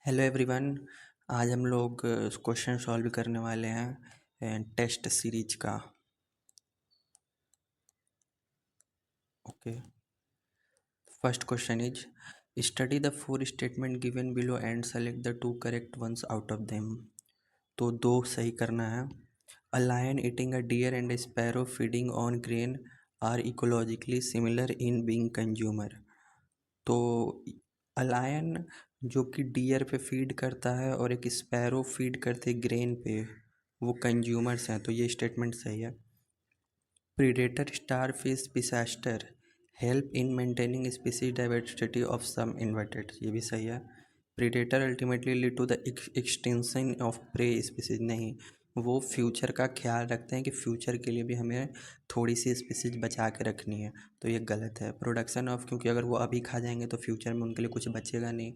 Hello everyone. आज हम लोग क्वेश्चन सॉल्व करने वाले हैं टेस्ट सीरीज का। Okay, first question is study the four statement given below and select the two correct ones out of them. तो दो सही करना है। A lion eating a deer and sparrow feeding on grain are ecologically similar in being consumer. तो a lion जो कि dear पे feed करता है और एक स्पैरो फीड करते ग्रेन पे, वो कंज्यूमर्स हैं, तो ये स्टेटमेंट सही है। Predator starfish Pisaster help in maintaining species diversity of some invertebrates, ये भी सही है। Predator ultimately lead to the extinction of prey species, नहीं, वो फ्यूचर का ख्याल रखते हैं कि फ्यूचर के लिए भी हमें थोड़ी सी स्पीसीज बचा के रखनी है, तो ये गलत है। प्रोडक्शन ऑफ, क्योंकि अगर वो अभी खा जाएंगे तो फ्यूचर में उनके लिए कुछ बचेगा नहीं।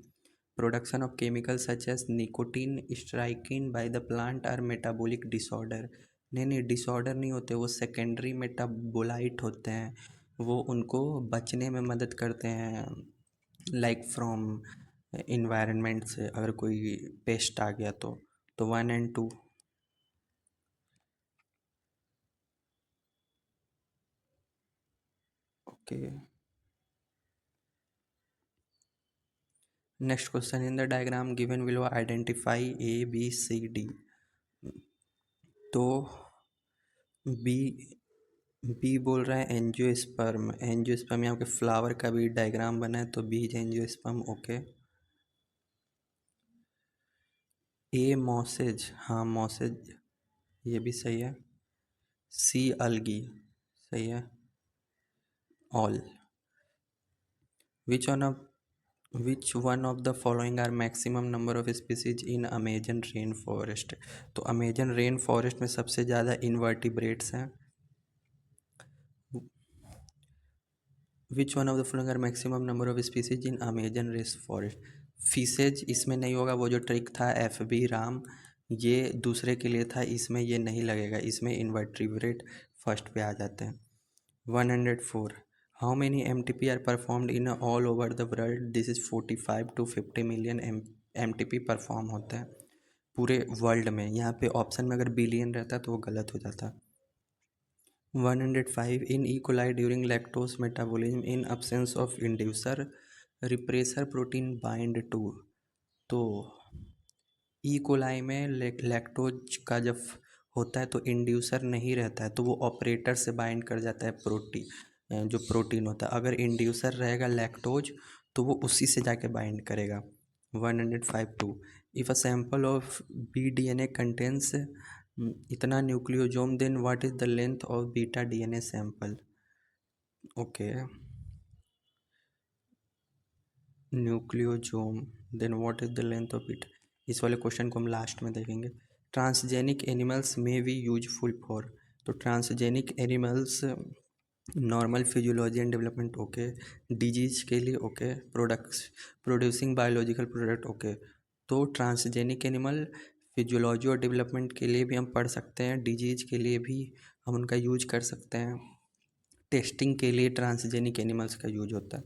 Production of chemical such as nicotine strychnine by the plant are metabolic disorder, नहीं नहीं, डिसऑर्डर नहीं होते, वो सेकेंडरी मेटाबोलाइट होते हैं, वो उनको बचने में मदद करते हैं, लाइक फ्रॉम इन्वायरमेंट से, अगर कोई पेस्ट आ गया तो 1 और 2। Okay, next question, in the diagram given below identify ABCD। तो बी बी बोल रहा है एंजियोस्पर्म, एंजियोस्पर्म यहाँ पे फ्लावर का भी डायग्राम बना है, तो B angiosperm. Okay. A mosses, हाँ मॉसेज, ये भी सही है। सी अलगी, सही है। All, which one of which one of the following are maximum number of species in Amazon rain forest. तो अमेजन रेन फॉरेस्ट में सबसे ज़्यादा इनवर्टिब्रेट्स हैं। Which one of the following are maximum number of species in Amazon rain forest. Fishes इसमें नहीं होगा, वो जो ट्रिक था FB राम, ये दूसरे के लिए था, इसमें ये नहीं लगेगा, इसमें इनवर्टिब्रेट फर्स्ट पे आ जाते हैं। 104, how many MTP are performed in all over the world. This is 45 to 50 million MTP perform होते हैं पूरे वर्ल्ड में। यहाँ पे ऑप्शन में अगर बिलियन रहता तो वो गलत हो जाता। 105, in E. coli during lactose metabolism in absence of inducer repressor protein bind to। तो ई कोलाई में लैक्टोज का जब होता है तो इंड्यूसर नहीं रहता है, तो वो ऑपरेटर से बाइंड कर जाता है जो प्रोटीन होता है। अगर इंड्यूसर रहेगा लैक्टोज तो वो उसी से जाके बाइंड करेगा। 105 if a sample of BDNA contains इतना nucleosome, then what is the length of beta DNA sample. Okay, nucleosome, then what is the length of beta, इस वाले क्वेश्चन को हम लास्ट में देखेंगे। ट्रांसजेनिक एनिमल्स में बी यूजफुल फॉर। तो transgenic animals normal physiology and development, okay. Disease के लिए, okay. Producing biological product, okay. तो ट्रांसजेनिक एनिमल फिजियोलॉजी और डेवलपमेंट के लिए भी हम पढ़ सकते हैं, डिजीज के लिए भी हम उनका यूज कर सकते हैं, टेस्टिंग के लिए ट्रांसजेनिक एनिमल्स का यूज होता है।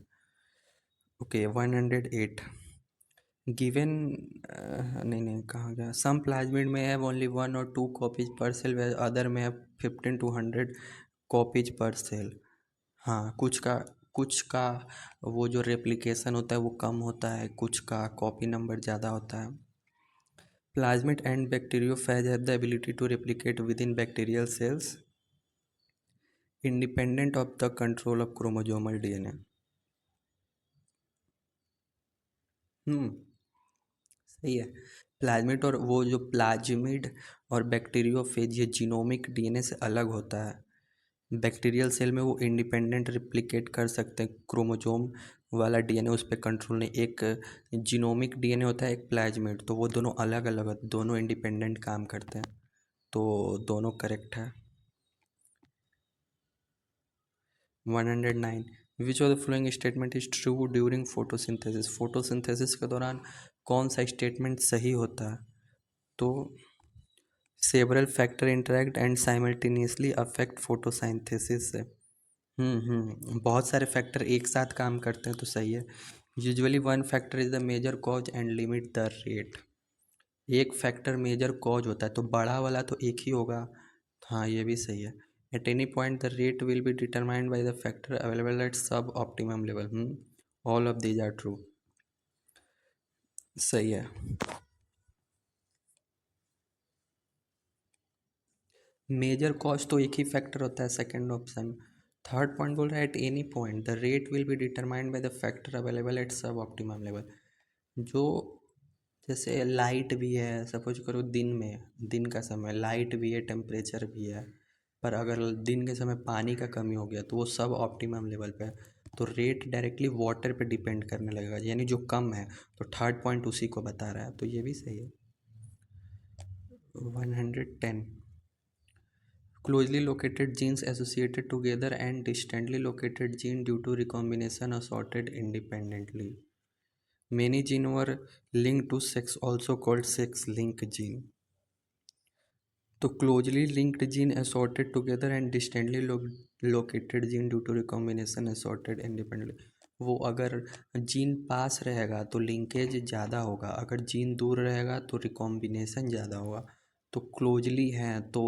ओके, 108, गिवन, नहीं नहीं, कहाँ गया, सम प्लाज्मिड में हैव ओनली 1 or 2 कॉपीज पर सेल, अदर में हैव 15 to 100 कॉपीज पर सेल। हाँ, कुछ का वो जो रेप्लिकेशन होता है वो कम होता है, कुछ का कॉपी नंबर ज़्यादा होता है। Plasmid and bacteriophage have the ability to replicate within bacterial cells independent of the control of chromosomal DNA। सही है। प्लाज्मिड और वो जो प्लाज्मिड और बैक्टीरियोफेज, ये जीनोमिक DNA से अलग होता है। बैक्टीरियल सेल में वो इंडिपेंडेंट रिप्लिकेट कर सकते हैं, क्रोमोजोम वाला DNA उस पर कंट्रोल नहीं। एक जीनोमिक DNA होता है, एक प्लाज्मिड, तो वो दोनों अलग अलग होते हैं, दोनों इंडिपेंडेंट काम करते हैं, तो दोनों करेक्ट है। 109, विच of the following statement is true during photosynthesis. Photosynthesis के दौरान कौन सा स्टेटमेंट सही होता है। तो several factor interact and simultaneously affect photosynthesis से। बहुत सारे फैक्टर एक साथ काम करते हैं तो सही है। Usually one factor is the major cause and limit the rate. एक फैक्टर मेजर कॉज होता है तो बड़ा वाला तो एक ही होगा। हाँ, ये भी सही है। At any point the rate will be determined by the factor available at sub optimum level. All of these are true. सही है। मेजर कॉज तो एक ही फैक्टर होता है, सेकंड ऑप्शन। थर्ड पॉइंट बोल रहा है at any point the rate will be determined by the factor available at sub optimum level. जो जैसे लाइट भी है, सपोज करो दिन में, दिन का समय लाइट भी है, टेम्परेचर भी है, पर अगर दिन के समय पानी का कमी हो गया तो वो सब ऑप्टिमम लेवल पे है, तो रेट डायरेक्टली वाटर पे डिपेंड करने लगेगा, यानी जो कम है। तो थर्ड पॉइंट उसी को बता रहा है, तो ये भी सही है। 110 closely located genes associated together and distantly located gene due to recombination assorted independently. Many genes were linked to sex, also called sex-linked gene. तो closely linked gene assorted together and distantly located gene due to recombination assorted independently. वो अगर gene पास रहेगा तो linkage ज़्यादा होगा, अगर gene दूर रहेगा तो रिकॉम्बिनेशन ज़्यादा होगा। तो क्लोजली हैं तो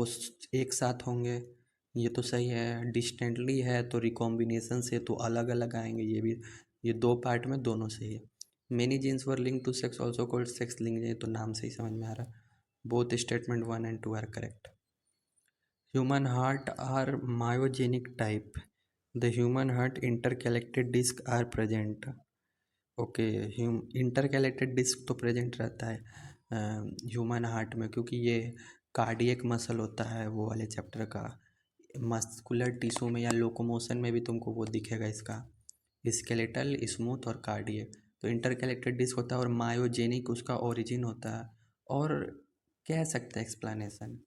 एक साथ होंगे, ये तो सही है। डिस्टेंटली है तो रिकॉम्बिनेशन से तो अलग अलग आएंगे, ये भी। ये दो पार्ट में दोनों सही है। Many genes were link to sex also called sex link, ये तो नाम से ही समझ में आ रहा है। Both statement 1 and 2 are correct. Human heart are myogenic type. The human heart intercalated disc are present. ओके, इंटरकैलेटेड डिस्क तो प्रेजेंट रहता है ह्यूमन हार्ट में, क्योंकि ये कार्डियक मसल होता है वो वाले चैप्टर का। मस्कुलर टिश्यू में या लोकोमोशन में भी तुमको वो दिखेगा इसका, स्केलेटल, स्मूथ और कार्डियक। तो इंटरकैलेटेड डिस्क होता है और मायोजेनिक उसका ओरिजिन होता है। और कह सकते हैं एक्सप्लेनेशन,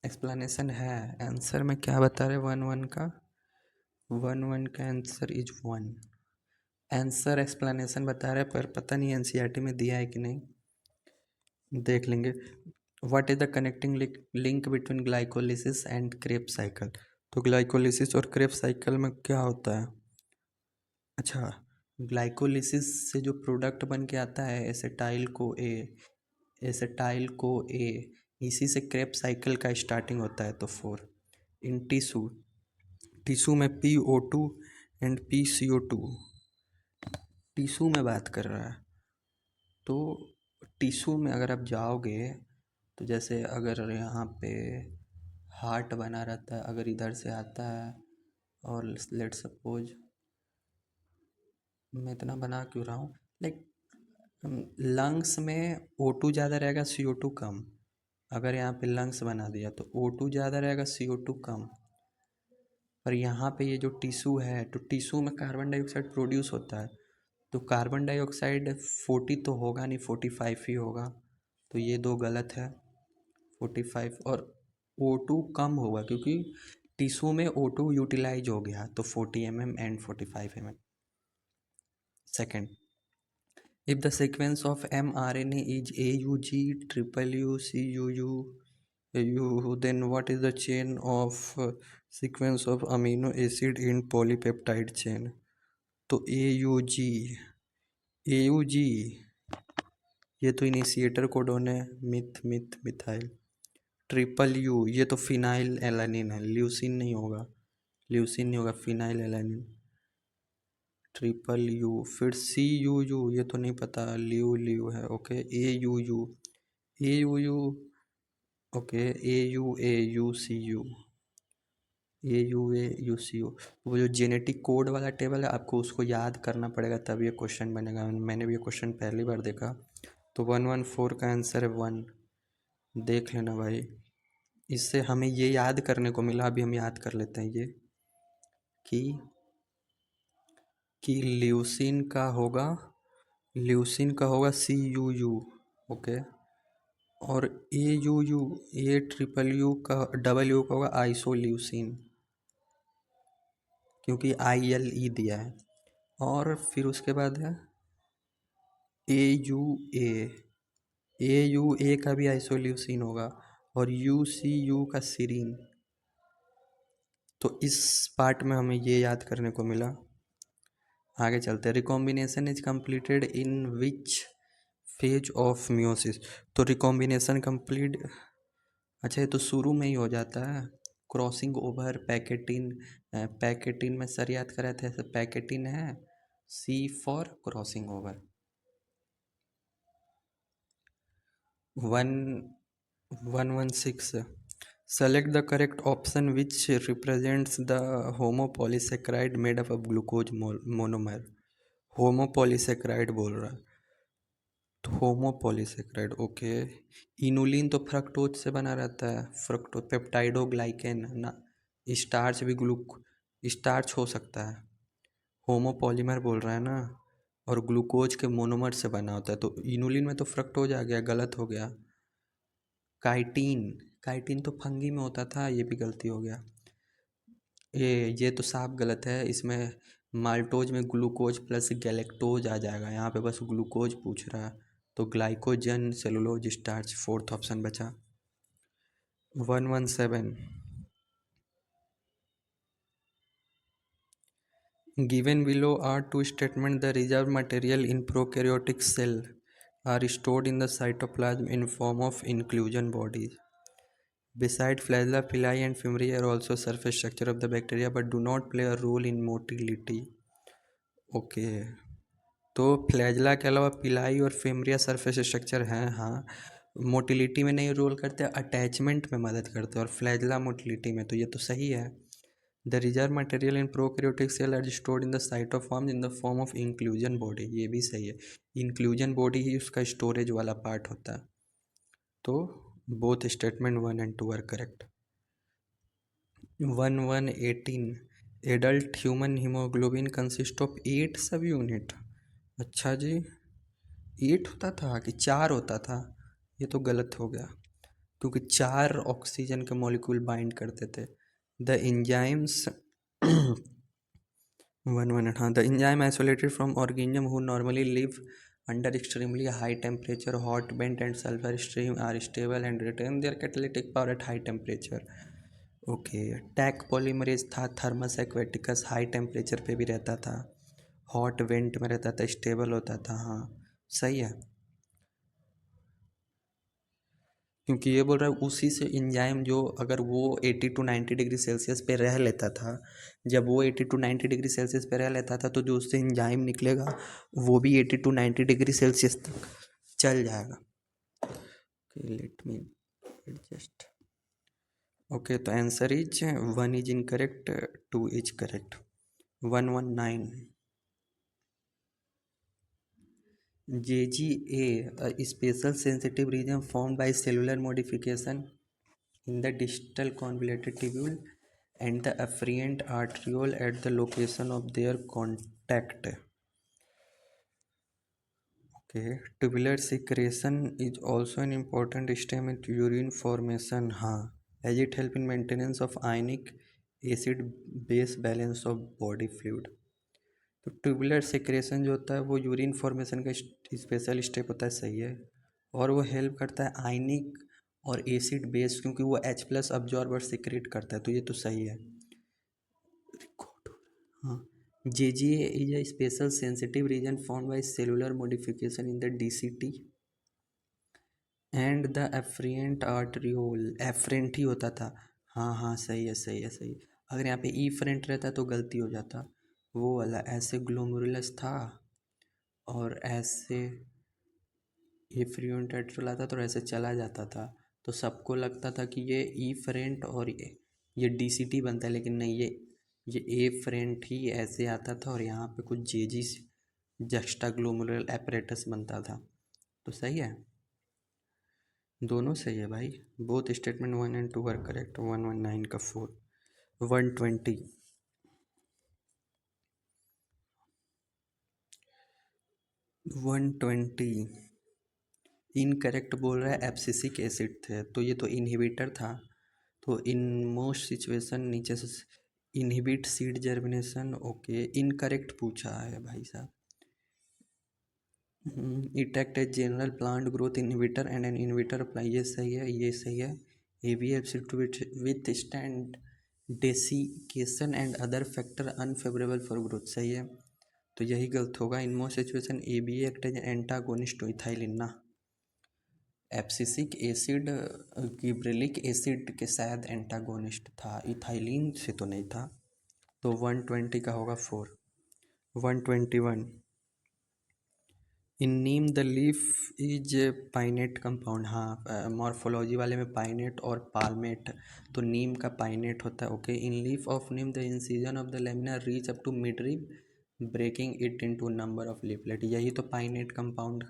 एक्सप्लेनेशन है। आंसर में क्या बता रहे 1-1 का, 1-1 का आंसर इज 1। आंसर एक्सप्लेनेशन बता रहे पर पता नहीं एनसीईआरटी में दिया है कि नहीं, देख लेंगे। What is the connecting link between glycolysis and Krebs cycle. तो ग्लाइकोलिसिस और क्रेब साइकिल में क्या होता है? अच्छा, ग्लाइकोलिसिस से जो प्रोडक्ट बन के आता है एसिटाइल को ए, इसी से क्रेब साइकिल का स्टार्टिंग होता है। तो 4 इन टिश्यू, टिश्यू में PO2 एंड PCO2, टिश्यू में बात कर रहा है। तो टिश्यू में अगर आप जाओगे तो जैसे अगर यहाँ पे हार्ट बना रहता है, अगर इधर से आता है और लेट सपोज, मैं इतना बना क्यों रहा हूँ, लाइक लंग्स में O2 ज़्यादा रहेगा, CO2 कम। अगर यहाँ पे लंग्स बना दिया तो O2 ज़्यादा रहेगा, CO2 कम। पर यहाँ पे ये जो टिश्यू है, तो टिश्यू में कार्बन डाइऑक्साइड प्रोड्यूस होता है, तो कार्बन डाइऑक्साइड 40 तो होगा नहीं, 45 ही होगा। तो ये दो गलत है, 45। और O2 कम होगा क्योंकि टिश्यू में O2 यूटिलाइज हो गया, तो 40 mm and 45 mm। Second, if the sequence of mRNA is AUG, UU, CUU, then what is the chain of sequence of amino acid in polypeptide chain? तो AUG ये तो initiator codon है, methyl. UU ये तो phenyl alanine है, leucine नहीं होगा, phenyl alanine. UU फिर CUU ये तो नहीं पता, ल्यू है। Okay, AUU okay, AUAUCU। वो जो जेनेटिक कोड वाला टेबल है आपको उसको याद करना पड़ेगा, तब ये क्वेश्चन बनेगा। मैंने भी ये क्वेश्चन पहली बार देखा। तो 114 का आंसर है 1, देख लेना भाई। इससे हमें ये याद करने को मिला, अभी हम याद कर लेते हैं ये कि ल्यूसिन का होगा CUU। ओके, और AUU, AUU का WU का होगा आइसोल्यूसिन, क्योंकि ILE दिया है। और फिर उसके बाद है AUA का भी आइसोल्यूसिन होगा, और UCU का सीरीन। तो इस पार्ट में हमें ये याद करने को मिला। आगे चलते हैं। Recombination is completed in which phase of meiosis. तो रिकॉम्बिनेशन कंप्लीट, अच्छा ये तो शुरू में ही हो जाता है। क्रॉसिंग ओवर पैकेटिन, पैकेटिन में सर याद करा था, पैकेटिन है, C for crossing over. 116, select the correct option which represents the homopolysaccharide made up of glucose monomer। होमोपॉलीसेक्राइड बोल रहा है, तो होमोपॉलीसेक्राइड ओके। इनुलिन तो फ्रक्टोज से बना रहता है, फ्रक्टो पेप्टाइडोग्लाइकेन ना, स्टार्च भी स्टार्च हो सकता है। होमोपॉलीमर बोल रहा है ना, और ग्लूकोज के मोनोमर से बना होता है, तो इनुलिन में तो फ्रक्टोज आ गया, गलत हो गया। काइटिन, काइटिन तो फंगी में होता था, ये भी गलती हो गया। ये तो साफ गलत है, इसमें माल्टोज में ग्लूकोज प्लस गैलेक्टोज आ जाएगा, यहाँ पे बस ग्लूकोज पूछ रहा है, तो glycogen cellulose starch fourth option बचा। 117, given below are two statement the reserve material in prokaryotic cell are stored in the cytoplasm in form of inclusion bodies. Beside flagella, pili and fimbriae are also surface structure of the bacteria but do not play a role in motility। Okay, तो flagella के अलावा पिलाई और फेमरिया surface structure हैं, हाँ। Motility में नहीं role करते, अटैचमेंट में मदद करते हैं, और फ्लैजला मोटिलिटी में, तो ये तो सही है। The reserve material in prokaryotic cell are stored in the cytoplasm in the form of inclusion body, ये भी सही है। इंक्लूजन बॉडी ही उसका स्टोरेज वाला पार्ट होता है, तो both statement 1 and 2 are correct. 1118, adult human haemoglobin consist of 8 sub unit. अच्छा जी, 8 होता था कि 4 होता था? ये तो गलत हो गया, क्योंकि 4 ऑक्सीजन के मॉलिक्यूल बाइंड करते थे। द इंजाइम्स 118, हाँ, the enzyme isolated from organism who normally live under extremely high temperature, hot vent and sulphur stream are stable and retain their catalytic power at high temperature. Okay, Taq polymerase था, Thermus aquaticus high temperature पे भी रहता था, hot went में रहता था, stable होता था, हाँ सही है। क्योंकि ये बोल रहा है उसी से इंजाइम जो, अगर वो 80 to 90 डिग्री सेल्सियस पे रह लेता था, जब वो 80 to 90 डिग्री सेल्सियस पे रह लेता था, तो जो उससे इंजाइम निकलेगा वो भी 80 to 90 डिग्री सेल्सियस तक चल जाएगा। Let me adjust. ओके, तो answer is 1 is incorrect, 2 is correct. 119, JGA, a special sensitive region formed by cellular modification in the distal convoluted tubule and the afferent arteriole at the location of their contact। Okay, tubular secretion is also an important stem in urine formation, हाँ, as it help in maintenance of ionic acid base balance of body fluid। तो tubular secretion जो होता है वो urine formation का special step होता है, सही है। और वो हेल्प करता है आयनिक और एसिड बेस, क्योंकि वो H+ अब्जॉर्बर सिक्रेट करता है, तो ये तो सही है। हाँ, JGA is a special sensitive region formed by cellular modification in the DCT and the afferent arteriole. Afferent ही होता था, हाँ हाँ सही है सही है सही है। अगर यहाँ पे ई फ्रेंट रहता तो गलती हो जाता, वो वाला ऐसे ग्लोमेरुलस था और ऐसे एफ्रेंट आर्टरियोल आता तो ऐसे चला जाता था, तो सबको लगता था कि ये ई फ्रेंट और ये DCT बनता है, लेकिन नहीं, ये ए फ्रेंट ही ऐसे आता था और यहाँ पे कुछ जेजी जस्टा ग्लोमेरुलर एपरेटस बनता था, तो सही है। दोनों सही है भाई, both statement 1 and 2 are correct. 119 का 4। 120, इनकरेक्ट बोल रहा है, एब्सिसिक एसिड थे, तो ये तो इनहिबिटर था, तो इन मोस्ट सिचुएशन नीचे से inhibit seed germination. Okay, incorrect पूछा है भाई साहब। It act as general plant growth inhibitor and an inhibitor apply, ये सही है, ये सही है। A B abscisic withstand desiccation and other factor unfavourable for growth, सही है। तो यही गलत होगा। In most situation ABA act as antagonist to ethylene ना। एब्सिसिक एसिड गिबरेलिक एसिड के शायद एंटागोनिस्ट था, इथाइलिन से तो नहीं था। तो 120 का होगा 4। 121 इन नीम द लीफ इज पाइनेट कंपाउंड। हाँ, मॉर्फोलॉजी वाले में पाइनेट और पालमेट, तो नीम का पाइनेट होता है। Okay, in leaf of neem the incision of the lamina reach up to mid rib breaking it into number of leaflet. यही तो पाइनेट कंपाउंड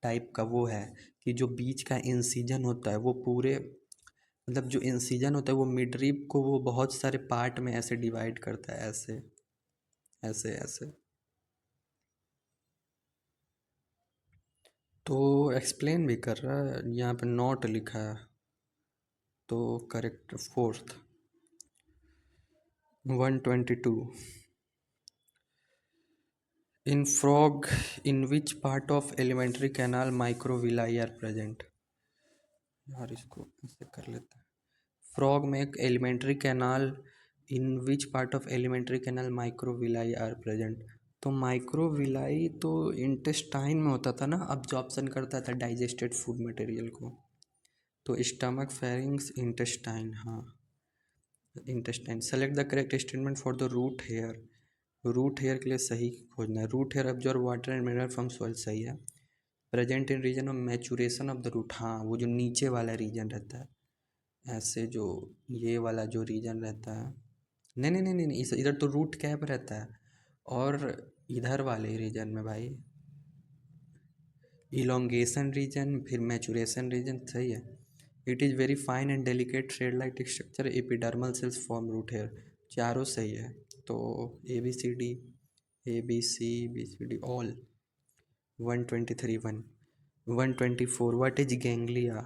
टाइप का वो है कि जो बीच का इंसिजन होता है वो पूरे, मतलब जो इंसिजन होता है वो मिड रिब को वो बहुत सारे पार्ट में ऐसे डिवाइड करता है, ऐसे ऐसे ऐसे। तो एक्सप्लेन भी कर रहा है, यहाँ पे नॉट लिखा है तो correct. 4th 122 in frog in which part of alimentary canal microvilli are present. यार इसको ऐसे कर लेते हैं। फ्रॉग में एक alimentary canal, in which part of alimentary canal microvilli are present. तो माइक्रोविलाई तो इंटेस्टाइन में होता था ना, अब्जॉर्प्शन करता था डाइजेस्टेड फूड मटेरियल को। तो स्टमक, फेरिंग्स, इंटेस्टाइन। हाँ, intestine. Select the correct statement for the root hair. Root hair के लिए सही खोजना है। Root hair absorb water and mineral from soil, सही है। Present in region of maturation of the root, हाँ वो जो नीचे वाला रीजन रहता है, ऐसे जो ये वाला जो रीजन रहता है, नहीं नहीं नहीं नहीं नहीं, इधर तो रूट कैप रहता है, और इधर वाले रीजन में भाई इलोंगेशन रीजन, फिर मैचुरेशन रीजन, सही है। It is very fine and delicate thread like structure, epidermal cells form root hair, चारों सही है। तो ABCD, ABCD all. 123 124 what is ganglia.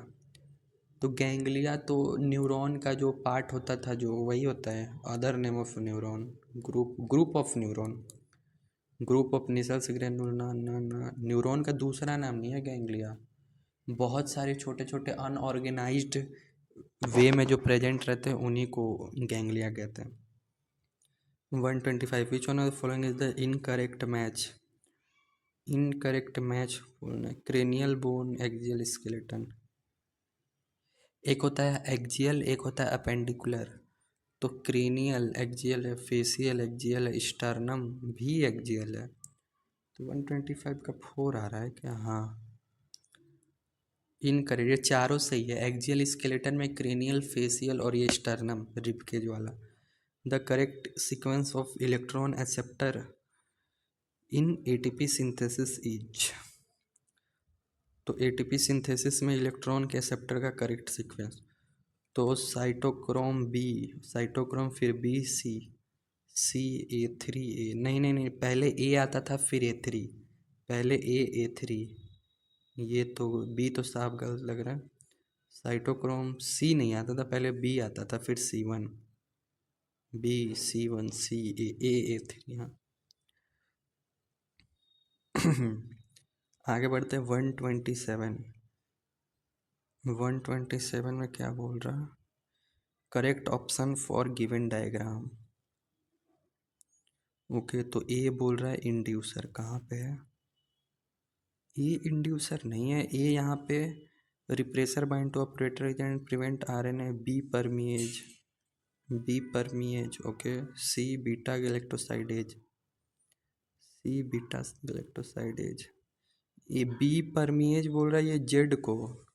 तो गैंग्लिया तो न्यूरॉन का जो पार्ट होता था, जो वही होता है, other name of neuron, group of neuron, group of Nissl's granules neuron का दूसरा नाम नहीं है गैंग्लिया। बहुत सारे छोटे छोटे अनऑर्गेनाइज्ड वे में जो प्रेजेंट रहते हैं उन्हीं को गैंग्लिया कहते हैं। 125 विच one of the following is the incorrect match. Incorrect match बोलना है क्रेनियल बोन एक्सियल स्केलेटन। एक होता है एक्जियल, एक होता है अपेंडिकुलर। तो क्रेनियल एक्जियल है, फेसियल एक्जियल है, स्टर्नम भी एक्जियल है। तो 125 का 4 आ रहा है क्या? हाँ, इनकरेक्ट, ये चारों सही है। एक्जियल स्केलेटन में क्रेनियल, फेसियल और ये स्टर्नम रिबकेज वाला। The correct sequence of electron acceptor in ATP synthesis is. तो ATP सिंथेसिस में इलेक्ट्रॉन के एक्सेप्टर का करेक्ट सीक्वेंस, तो साइटोक्रोम बी, साइटोक्रोम फिर BC A3A, नहीं नहीं नहीं, पहले A आता था फिर A3, पहले A3, ये तो B तो साफ गलत लग रहा है। साइटोक्रोम C नहीं आता था, पहले B आता था फिर C1, BC1CA3। हाँ। आगे बढ़ते हैं 127। 127 में क्या बोल रहा? Correct option for given diagram. Okay, तो ए बोल रहा है इंड्यूसर, कहाँ पे है? ए इंड्यूसर नहीं है, ए यहाँ पे repressor bind to operator agent prevent RNA, B permease. Okay, C beta galactosidase, C beta galactosidase. ये बी परमिएज बोल रहा है ये जेड को,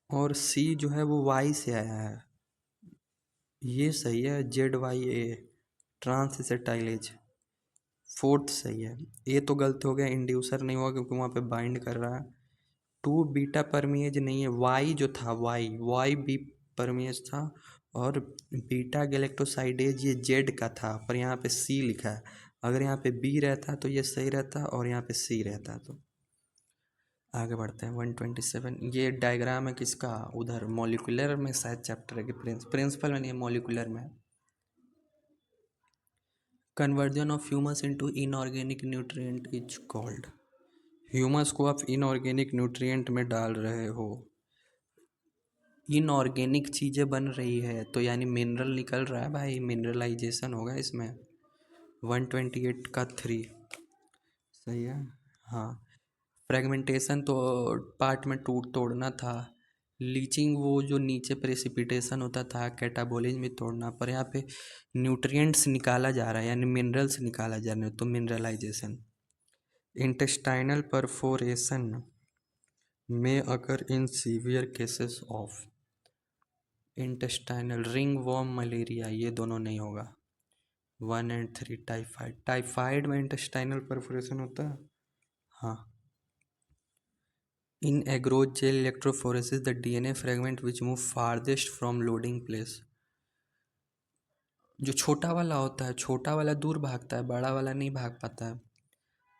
और सी जो है वो वाई से आया है, ये सही है, ZYA ट्रांसएसिटाइलेज। 4th सही है। ए तो गलत हो गया, इंड्यूसर नहीं हुआ क्योंकि वहाँ पे बाइंड कर रहा है। 2 बीटा परमिएज नहीं है, वाई जो था, वाई बी परमिएज था, और बीटा गैलेक्टोसाइडेज ये जेड का था, पर यहाँ पे सी लिखा है। अगर यहाँ पे बी रहता तो ये सही रहता, और यहाँ पे सी रहता। तो आगे बढ़ते हैं 127। ये डायग्राम है किसका? उधर मॉलिक्यूलर में शायद चैप्टर है कि प्रिंसिपल में नहीं है, मॉलिक्यूलर में। Conversion of humus into inorganic nutrient is called. Humus को आप इनऑर्गेनिक न्यूट्रिएंट में डाल रहे हो, इनऑर्गेनिक चीज़ें बन रही है तो यानी मिनरल निकल रहा है भाई, मिनरलाइजेशन होगा इसमें। 128 का 3 सही है। हाँ, फ्रेगमेंटेशन तो पार्ट में तोड़ना था। लीचिंग वो जो नीचे प्रेसिपिटेशन होता था, कैटाबोलिज्म में तोड़ना, पर यहाँ पे न्यूट्रिएंट्स निकाला जा रहा है, यानी मिनरल्स निकाला जा रहा है, तो मिनरलाइजेशन। इंटेस्टाइनल परफोरेशन में अगर in severe cases of intestinal ringworm malaria, ये दोनों नहीं होगा। 1 और 3 टाइफाइड, टाइफाइड में इंटेस्टाइनल परफोरेशन होता है। हाँ। In agrogel electrophoresis, the DNA fragment which move farthest from loading place, जो छोटा वाला होता है, छोटा वाला दूर भागता है, बड़ा वाला नहीं भाग पाता है।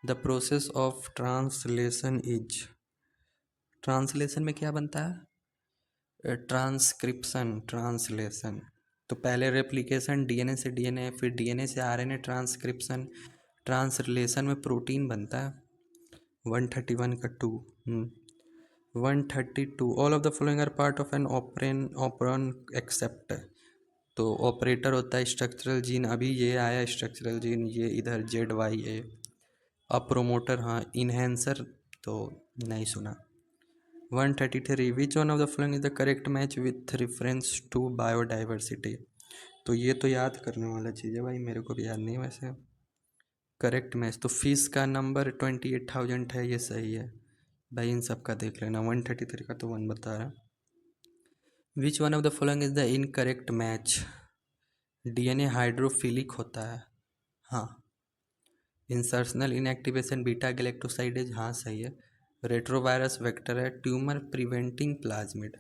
The process of translation is, translation में क्या बनता है? Transcription, translation. तो पहले रेप्लिकेशन डीएनए से डीएनए, फिर डीएनए से आरएनए, ट्रांसक्रिप्शन। ट्रांसलेशन में प्रोटीन बनता है। 131 का 2। 132 all of the following are part of an operon except, तो ऑपरेटर होता है स्ट्रक्चरल जीन, अभी ये आया स्ट्रक्चरल जीन, ये इधर ZYA। अब प्रोमोटर, हाँ, इन्हेंसर तो नहीं सुना। 133 which one of the following is the correct match with reference to biodiversity, तो ये तो याद करने वाला चीज़ है भाई, मेरे को भी याद नहीं वैसे। करेक्ट मैच तो फिश का नंबर 28,000 है, ये सही है भाई, इन सब का देख लेना। 133 का तो 1 बता रहा है। विच one of the following is the incorrect match? DNA hydrophilic होता है। हाँ। इंसर्शनल इनएक्टिवेशन बीटा गैलेक्टोसाइडेज, हाँ सही है। रेट्रोवायरस वेक्टर है। Tumour preventing plasmid,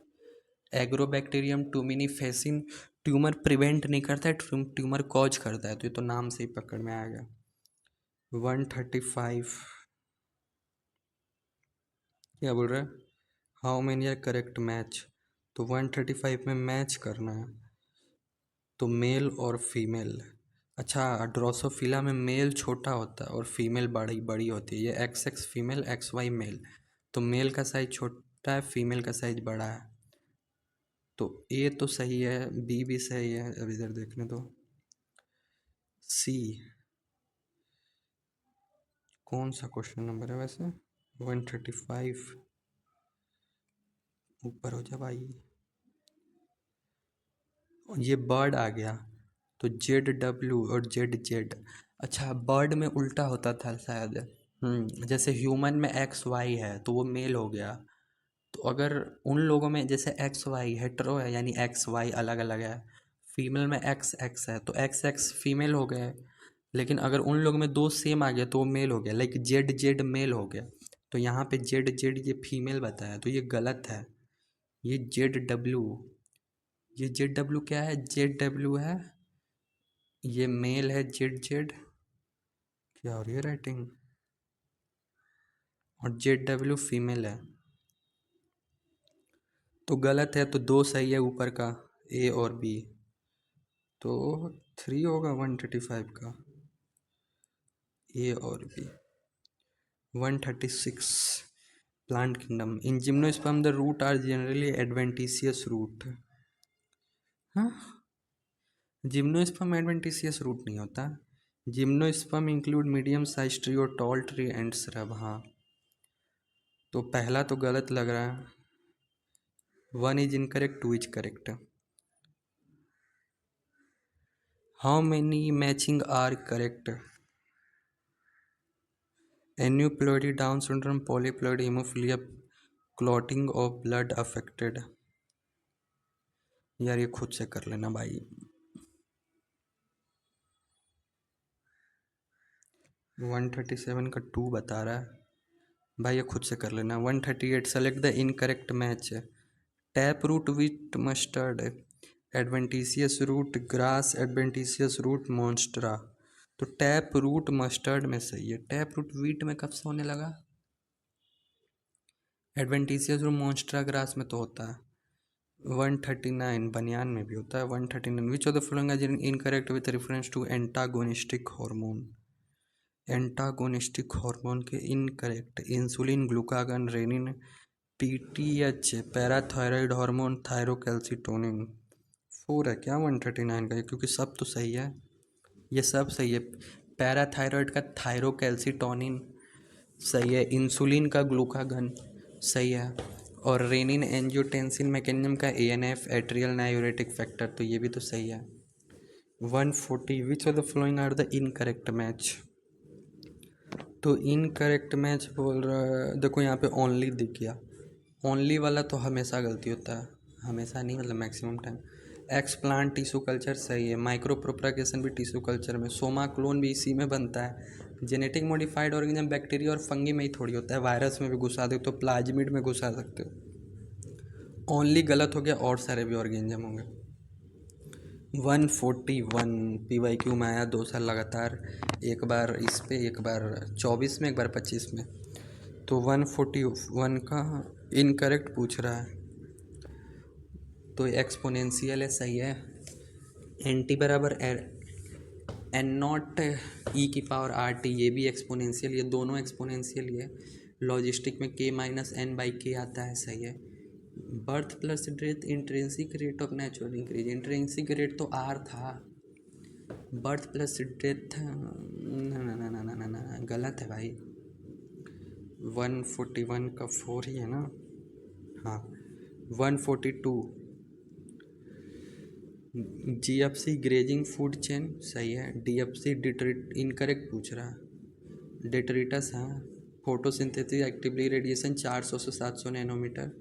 agrobacterium tumefaciens, tumour prevent नहीं करता है, ट्यूमर कॉज करता है, तो ये तो नाम से ही पकड़ में आ गया। 135 क्या बोल रहा है? How many are correct match, तो 135 में मैच करना है, तो मेल और फीमेल। अच्छा, ड्रोसोफिला में मेल छोटा होता है और फीमेल बड़ी बड़ी होती है, ये XX फीमेल, XY मेल, तो मेल का साइज छोटा है, फीमेल का साइज बड़ा है, तो ए तो सही है, बी भी सही है, अब इधर देखने दो। सी कौन सा क्वेश्चन नंबर है वैसे? 135 ऊपर हो जा भाई, ये बर्ड आ गया, तो ZW और ZZ। अच्छा, बर्ड में उल्टा होता था शायद। जैसे ह्यूमन में XY है तो वो मेल हो गया, तो अगर उन लोगों में जैसे XY हेट्रो है, यानी XY अलग अलग है, फीमेल में XX है तो XX फीमेल हो गए, लेकिन अगर उन लोगों में दो सेम आ गया तो वो मेल हो गया, लाइक ZZ मेल हो गया, तो यहाँ पे ZZ ये फीमेल बताया, तो ये गलत है। ये ZW, ये ZW क्या है? ZW है, ये मेल है, ZZ क्या हो रही है राइटिंग, और ZW फीमेल है, तो गलत है, तो 2 सही है ऊपर का, A और B, तो 3 होगा 135 का, A और B। 136 plant kingdom, in gymnosperm the root are generally adventitious root. हाँ, जिम्नोस्पर्म एडवेंटिशियस रूट नहीं होता। Gymnosperm include medium size tree और टॉल ट्री एंड श्रब। हाँ, तो पहला तो गलत लग रहा है। 1 is incorrect, 2 is correct. How many matching are correct? Aneuploidy, Down syndrome, polyploidy, haemophilia, clotting of blood affected. यार ये खुद से कर लेना भाई। 137 का 2 बता रहा है भाई, ये खुद से कर लेना। 138 select the incorrect match. Tap root, with mustard, adventitious root, grass adventitious root, monstera, तो टैप रूट मस्टर्ड में सही है। टैप रूट वीट में कब से होने लगा? एडवेंटिशियस रूट मॉन्स्ट्रा ग्रास में तो होता है। 139 बनियान में भी होता है। 139 which of the following is incorrect with reference to antagonistic hormone? Antagonistic hormone के incorrect, insulin, glucagon, renin, PTH, parathyroid hormone, thyrocalcitonin. 4 है क्या 139 का? क्योंकि सब तो सही है, ये सब सही है। पैराथायरॉयड का थायरोकैल्सिटोनिन सही है, इंसुलिन का ग्लूकागन सही है, और रेनिन एंजियोटेंसिन मैकेनिज्म का एएनएफ एट्रियल नायूरेटिक फैक्टर, तो ये भी तो सही है। 140 which of the following are the incorrect match. तो इनकरेक्ट मैच बोल रहा है, देखो यहाँ पे ओनली दिख गया, ओनली वाला तो हमेशा गलती होता है, हमेशा नहीं मतलब maximum time. Explant tissue culture सही है, माइक्रो प्रोपगेशन भी टिश्यू कल्चर में, सोमा क्लोन भी इसी में बनता है। जेनेटिक मॉडिफाइड ऑर्गेनिज्म बैक्टीरिया और फंगी में ही थोड़ी होता है, वायरस में भी घुसा दो तो प्लाज्मिड में घुसा सकते हो। ओनली गलत हो गया, और सारे भी ऑर्गेनिज्म होंगे। 141 PYQ में आया 2 साल लगातार, एक बार इस पे, एक बार 24 में, एक बार 25 में। तो 141 का इनकरेक्ट पूछ रहा है, तो एक्सपोनेंशियल है सही है। एन बराबर एन नॉट e⁻RT, ये भी एक्सपोनेंशियल, ये दोनों एक्सपोनेंशियल ही है। लॉजिस्टिक में K-N/K आता है सही है। Birth plus death intrinsic rate of natural increase, intrinsic rate तो R था, बर्थ प्लस डेथ ना ना ना ना ना ना ना गलत है भाई। 141 का 4 ही है ना, हाँ। 142 GFC ग्रेजिंग फूड चेन सही है। DFC डिट्रिट इनकरेक्ट पूछ रहा है। डेट्रिटस हाँ। फोटोसिंथेसिस एक्टिवली रेडिएशन 400 से 700 नैनोमीटर।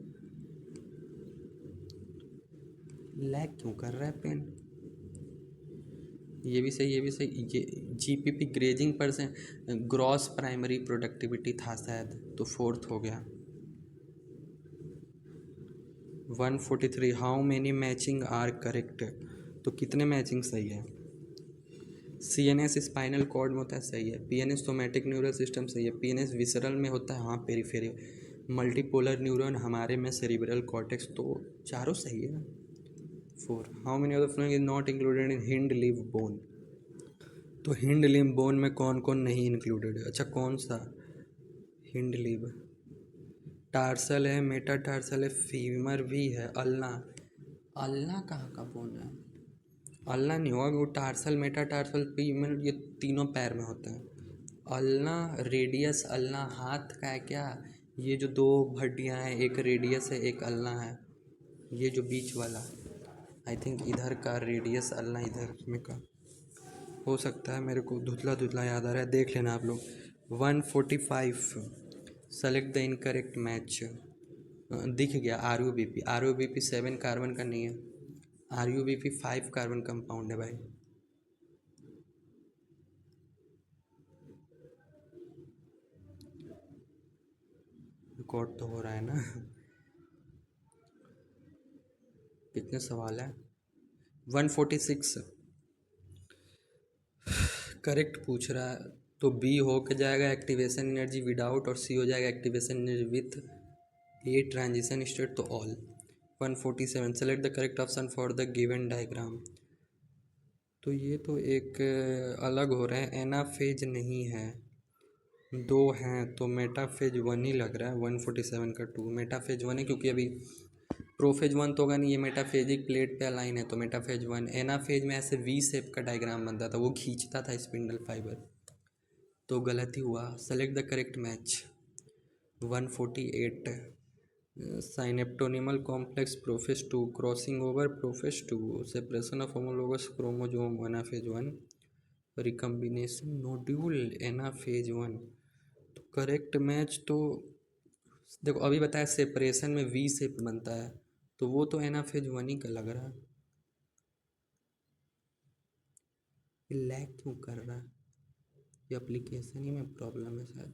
लैग क्यों कर रहा है पेन, ये भी सही, ये भी सही। ये GPP grazing percent gross primary productivity था शायद, तो 4th हो गया। 143 how many matching are correct, तो कितने मैचिंग सही है। CNS स्पाइनल कॉर्ड में होता है सही है। PNS सोमैटिक न्यूरल सिस्टम सही है। PNS विसरल में होता है, हाँ पेरिफेरल। मल्टीपोलर न्यूरॉन हमारे में सेरिब्रल कॉर्टेक्स, तो चारों सही है। 4 how many of the following is not included in hind live bone, तो हिंड लिव बोन में कौन कौन नहीं इंक्लूडेड है, अच्छा कौन सा। हिंड लिव टार्सल है, मेटाटार्सल है, फीमर भी है, अल्ना, अल्ना कहाँ का बोन है, अल्ना नहीं होगा, वो टार्सल मेटाटार्सल फीमर ये तीनों पैर में होते हैं। अल्ना रेडियस, अल्ना हाथ का है क्या, ये जो 2 हड्डियाँ हैं, एक रेडियस है एक अल्ना है, ये जो बीच वाला आई थिंक इधर का रेडियस, अल्ना इधर में का हो सकता है, मेरे को धुतला धुतला याद आ रहा है, देख लेना आप लोग। 145 सेलेक्ट द इनकरेक्ट मैच, दिख गया RUBP 7 कार्बन का नहीं है, RUBP 5 कार्बन कंपाउंड है भाई। रिकॉर्ड तो हो रहा है ना। कितने सवाल है। 146 करेक्ट पूछ रहा है, तो B हो के जाएगा एक्टिवेशन एनर्जी विदाउट, और C हो जाएगा activation energy with, A transition state तो all. 147 select the correct option for the given diagram, तो ये तो एक अलग हो रहे हैं, एनाफेज नहीं है, 2 हैं, तो मेटाफेज 1 ही लग रहा है। 147 का 2 मेटाफेज 1 है, क्योंकि अभी प्रोफेज 1 तो होगा नहीं, ये मेटाफेजिक प्लेट पे अलाइन है, तो मेटाफेज 1। एनाफेज में ऐसे V शेप का डायग्राम बनता था, वो खींचता था स्पिंडल फाइबर, तो गलत ही हुआ। Select the correct match. 148 synaptonemal complex prophase 2 crossing over prophase 2 separation of homologous chromosome anaphase 1 recombination nodule anaphase 1, तो करेक्ट मैच तो देखो अभी बताया सेपरेशन में V शेप बनता है, तो वो तो एनाफेज 1 ही का लग रहा है। लैग क्यों कर रहा है, ये एप्लीकेशन ही में प्रॉब्लम है शायद।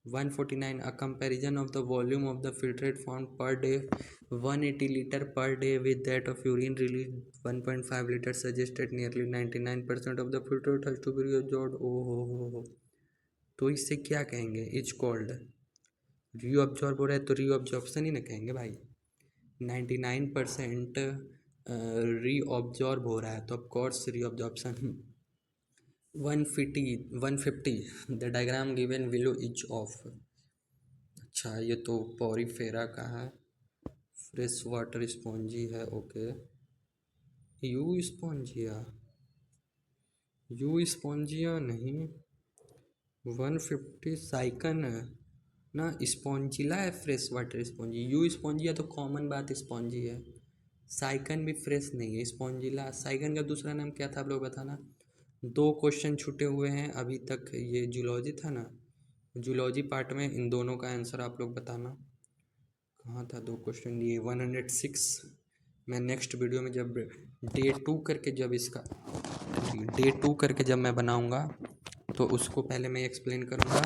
149 a comparison of the volume of the filtrate found per day 180 liter per day with that of urine released 1.5 liters suggested nearly 99% of the filtrate has to be reabsorbed। हो तो इससे क्या कहेंगे, is called reabsorb हो रहा है, तो reabsorption ही ना कहेंगे भाई। 99% रीअब्जॉर्ब हो रहा है, तो of course reabsorption. 150 the diagram given below each of, अच्छा ये तो पॉरीफेरा का है, फ्रेश वाटर स्पॉन्जी है, okay. You Spongia you Spongia नहीं, 150 साइकन है ना, स्पॉन्जिला है fresh water spongy. You Spongia तो कॉमन बात स्पॉन्जी है, साइकन भी फ्रेश नहीं है। स्पॉन्जिला साइकन का दूसरा नाम क्या था आप लोग बताना। दो क्वेश्चन छूटे हुए हैं अभी तक, ये जूलॉजी था ना, जूलॉजी पार्ट में इन दोनों का आंसर आप लोग बताना। कहाँ था दो क्वेश्चन, ये 106। मैं नेक्स्ट वीडियो में जब डे टू करके जब मैं बनाऊँगा तो उसको पहले मैं एक्सप्लेन करूँगा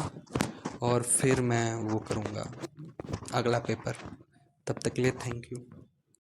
और फिर मैं वो करूँगा अगला पेपर। तब तक के लिए थैंक यू।